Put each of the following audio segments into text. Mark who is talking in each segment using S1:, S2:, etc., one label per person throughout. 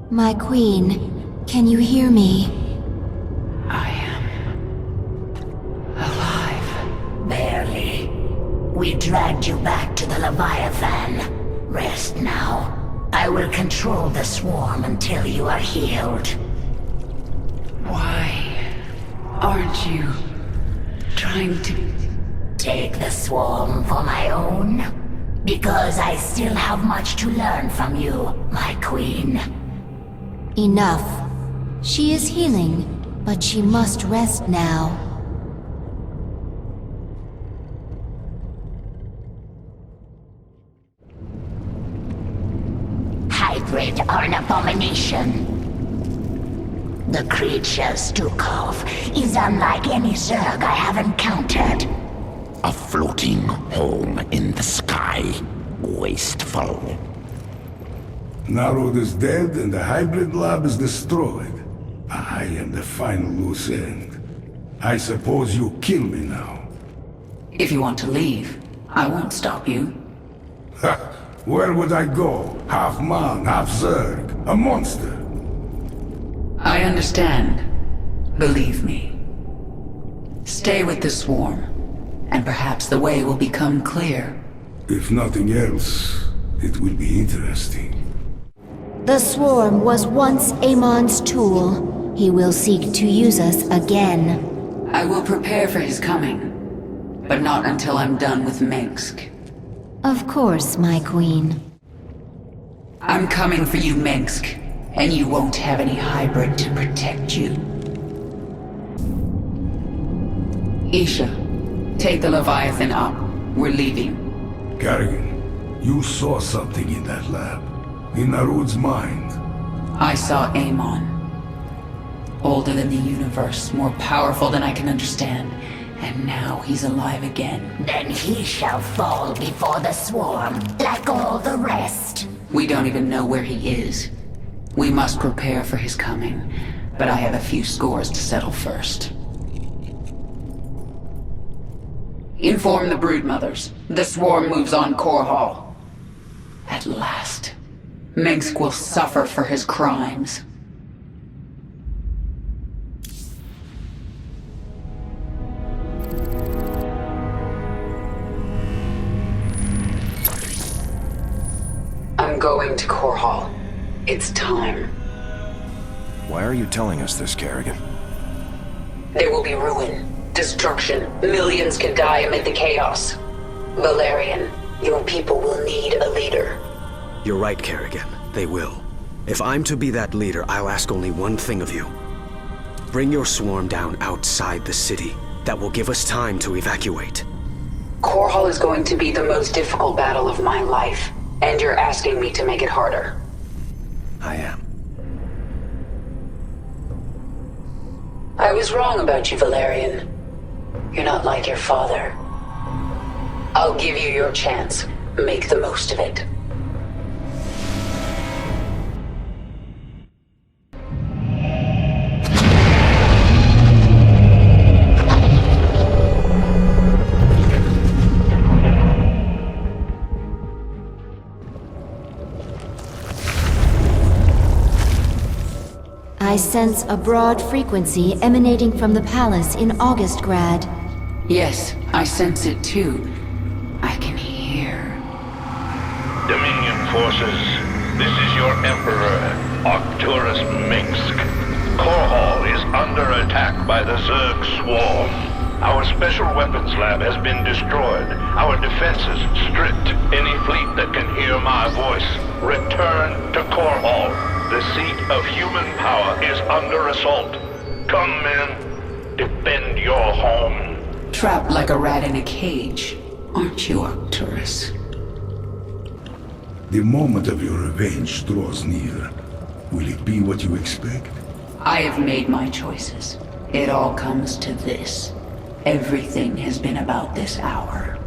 S1: My queen, can you hear me?
S2: I am alive.
S3: Barely. We dragged you back to the Leviathan. Rest now. I will control the swarm until you are healed.
S2: Why aren't you trying to...
S3: Take the swarm for my own? Because I still have much to learn from you, my queen.
S1: Enough. She is healing, but she must rest now.
S3: Hybrid are an abomination. The creature Stukov is unlike any Zerg I have encountered.
S4: A floating home in the sky. Wasteful.
S5: Narod is dead and the hybrid lab is destroyed. I am the final loose end. I suppose you kill me now.
S2: If you want to leave, I won't stop you.
S5: Ha! Where would I go? Half man, half Zerg. A monster.
S2: I understand. Believe me. Stay with the swarm, and perhaps the way will become clear.
S5: If nothing else, it will be interesting.
S1: The swarm was once Amon's tool. He will seek to use us again.
S2: I will prepare for his coming, but not until I'm done with Mengks.
S1: Of course, my queen.
S2: I'm coming for you, Mengks, and you won't have any hybrid to protect you. Isha, take the Leviathan up. We're leaving.
S5: Kerrigan, you saw something in that lab. In Narod's mind.
S2: I saw Amon. Older than the universe, more powerful than I can understand. And now he's alive again.
S3: Then he shall fall before the swarm, like all the rest.
S2: We don't even know where he is. We must prepare for his coming, but I have a few scores to settle first. Inform the broodmothers. The swarm moves on Korhal. At last, Mengsk will suffer for his crimes. I'm going to Korhal. It's time.
S6: Why are you telling us this, Kerrigan?
S2: There will be ruin, destruction. Millions can die amid the chaos. Valerian, your people will need a leader.
S7: You're right, Kerrigan. They will. If I'm to be that leader, I'll ask only one thing of you. Bring your swarm down outside the city. That will give us time to evacuate.
S2: Korhal is going to be the most difficult battle of my life, and you're asking me to make it harder.
S7: I am.
S2: I was wrong about you, Valerian. You're not like your father. I'll give you your chance. Make the most of it.
S1: I sense a broad frequency emanating from the palace in Augustgrad.
S2: Yes, I sense it too. I can hear.
S8: Dominion forces, this is your Emperor, Arcturus Mengks. Korhal is under attack by the Zerg swarm. Our special weapons lab has been destroyed. Our defenses stripped. Any fleet that can hear my voice, return to Korhal. The seat of human power is under assault. Come, men. Defend your home.
S2: Trapped like a rat in a cage, aren't you, Arcturus?
S5: The moment of your revenge draws near. Will it be what you expect?
S2: I have made my choices. It all comes to this. Everything has been about this hour.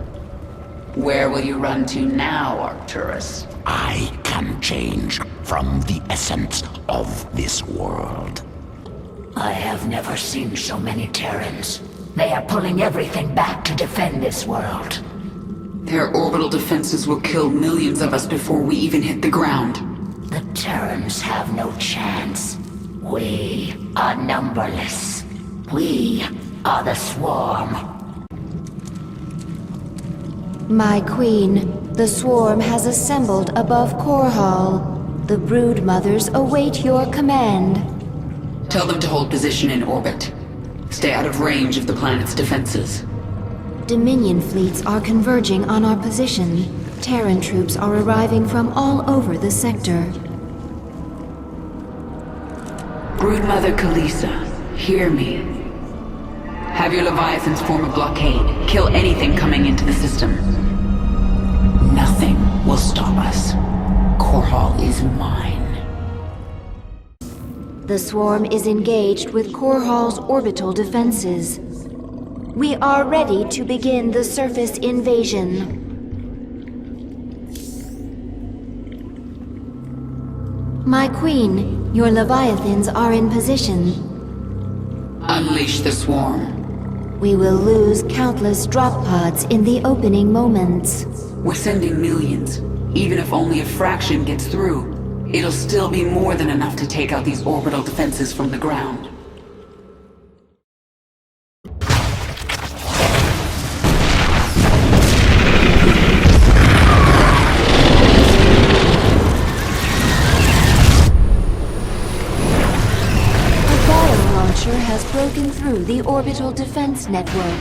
S2: Where will you run to now, Arcturus?
S4: I can change from the essence of this world.
S3: I have never seen so many Terrans. They are pulling everything back to defend this world.
S2: Their orbital defenses will kill millions of us before we even hit the ground.
S3: The Terrans have no chance. We are numberless. We are the Swarm.
S1: My queen, the swarm has assembled above Korhal. The brood mothers await your command.
S2: Tell them to hold position in orbit. Stay out of range of the planet's defenses.
S1: Dominion fleets are converging on our position. Terran troops are arriving from all over the sector.
S2: Broodmother Kalisa, hear me. Have your Leviathans form a blockade. Kill anything coming into the system. Nothing will stop us. Korhal is mine.
S1: The swarm is engaged with Korhal's orbital defenses. We are ready to begin the surface invasion. My queen, your Leviathans are in position.
S2: Unleash the swarm.
S1: We will lose countless drop pods in the opening moments.
S2: We're sending millions. Even if only a fraction gets through, it'll still be more than enough to take out these orbital defenses from the ground.
S1: Has broken through the Orbital Defense Network.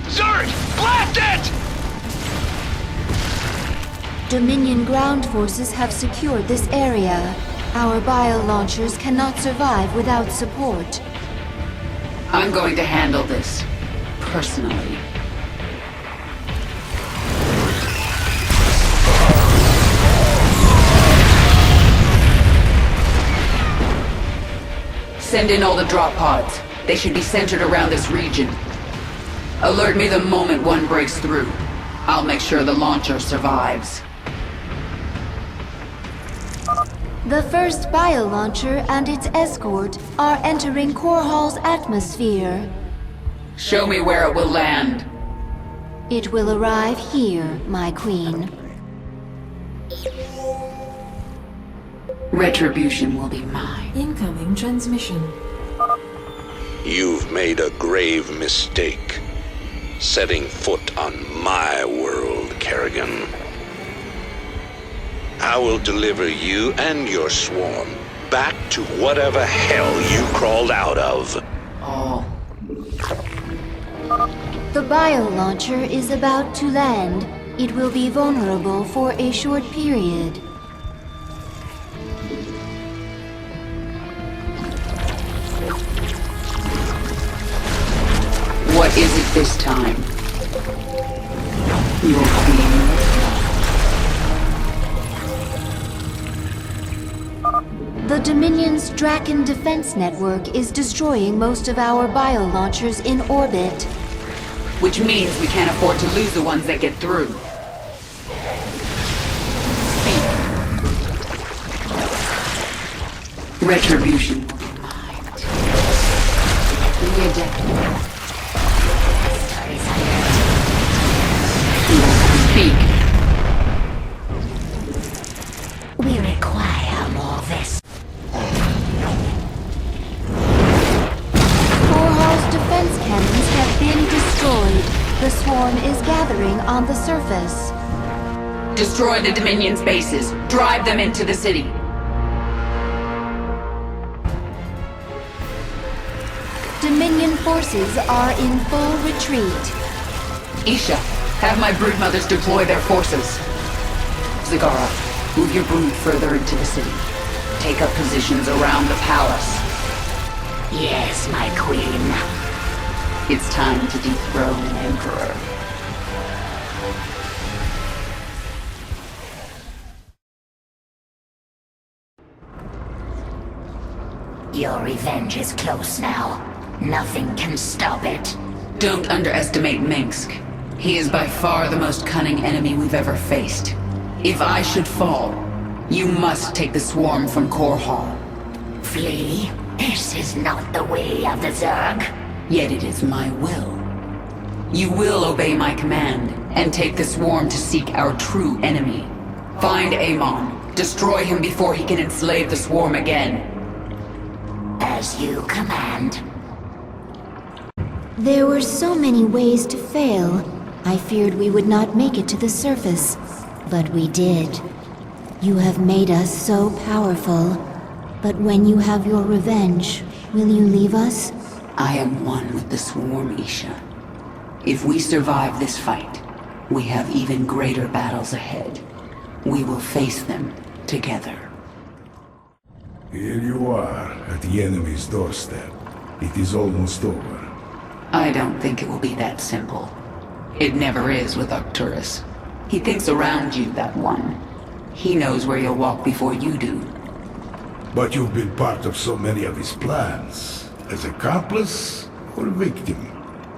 S8: Zerg! Blast it!
S1: Dominion ground forces have secured this area. Our bio-launchers cannot survive without support.
S2: I'm going to handle this, personally. Send in all the drop pods. They should be centered around this region. Alert me the moment one breaks through. I'll make sure the launcher survives.
S1: The first bio-launcher and its escort are entering Korhal's atmosphere.
S2: Show me where it will land.
S1: It will arrive here, my queen.
S2: Retribution will be mine.
S9: Incoming transmission.
S4: You've made a grave mistake, setting foot on my world, Kerrigan. I will deliver you and your swarm back to whatever hell you crawled out of.
S2: All.
S1: The bio-launcher is about to land. It will be vulnerable for a short period.
S2: What is it this time? Your queen.
S1: The Dominion's Drakken Defense Network is destroying most of our bio-launchers in orbit.
S2: Which means we can't afford to lose the ones that get through. Retribution will be mine. Speak.
S3: We require more of this.
S1: Korhal's defense cannons have been destroyed. The swarm is gathering on the surface.
S2: Destroy the Dominion's bases. Drive them into the city.
S1: Dominion forces are in full retreat.
S2: Isha, have my broodmothers deploy their forces. Zagara, move your brood further into the city. Take up positions around the palace.
S3: Yes, my queen.
S2: It's time to dethrone an emperor.
S3: Your revenge is close now. Nothing can stop it.
S2: Don't underestimate Mengks. He is by far the most cunning enemy we've ever faced. If I should fall, you must take the swarm from Korhal.
S3: Flee? This is not the way of the Zerg.
S2: Yet it is my will. You will obey my command, and take the swarm to seek our true enemy. Find Amon, Destroy him before he can enslave the swarm again.
S3: As you command.
S1: There were so many ways to fail. I feared we would not make it to the surface, but we did. You have made us so powerful, but when you have your revenge, will you leave us?
S2: I am one with the swarm, Isha. If we survive this fight, we have even greater battles ahead. We will face them together.
S5: Here you are, at the enemy's doorstep. It is almost over.
S2: I don't think it will be that simple. It never is with Arcturus. He thinks around you, that one. He knows where you'll walk before you do.
S5: But you've been part of so many of his plans. As accomplice or victim?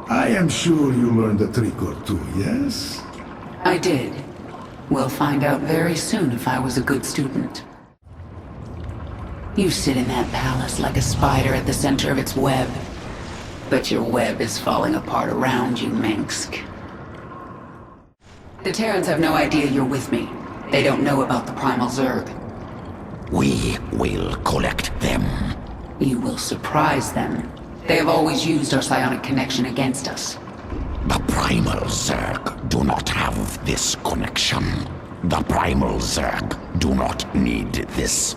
S5: I am sure you learned a trick or two, yes?
S2: I did. We'll find out very soon if I was a good student. You sit in that palace like a spider at the center of its web. But your web is falling apart around you, Mengks. The Terrans have no idea you're with me. They don't know about the Primal Zerg.
S3: We will collect them.
S2: You will surprise them. They have always used our psionic connection against us.
S3: The Primal Zerg do not have this connection. The Primal Zerg do not need this.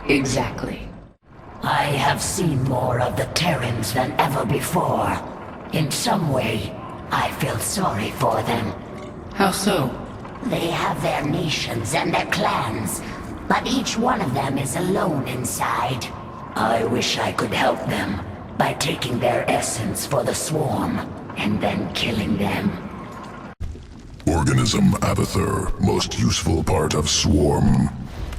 S2: Exactly.
S3: I have seen more of the Terrans than ever before. In some way, I feel sorry for them.
S2: How so?
S3: They have their nations and their clans, but each one of them is alone inside. I wish I could help them by taking their essence for the swarm and then killing them.
S9: Organism Abathur, most useful part of swarm.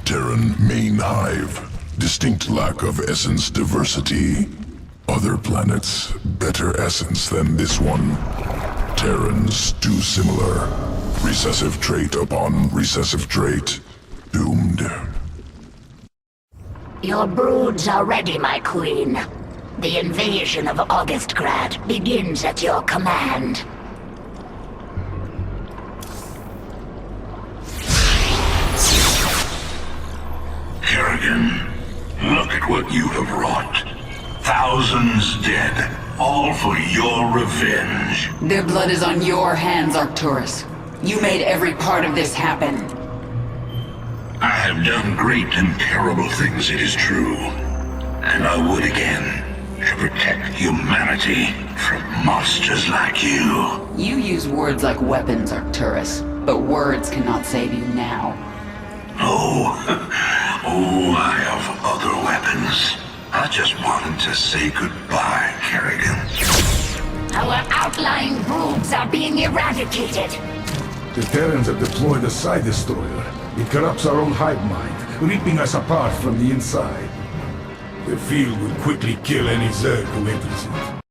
S9: Terran main hive. Distinct lack of essence diversity. Other planets, better essence than this one. Terrans, too similar. Recessive trait upon recessive trait. Doomed.
S3: Your broods are ready, my queen. The invasion of Augustgrad begins at your command.
S8: Kerrigan, look at what you have wrought. Thousands dead, all for your revenge.
S2: Their blood is on your hands, Arcturus. You made every part of this happen.
S8: I have done great and terrible things, it is true. And I would again, to protect humanity from monsters like you.
S2: You use words like weapons, Arcturus, but words cannot save you now.
S8: Oh, I have other weapons. I just wanted to say goodbye, Kerrigan.
S3: Our outlying broods are being eradicated.
S5: The Terrans have deployed a Psi Destroyer. It corrupts our own hive mind, ripping us apart from the inside. The field will quickly kill any Zerg who enters it.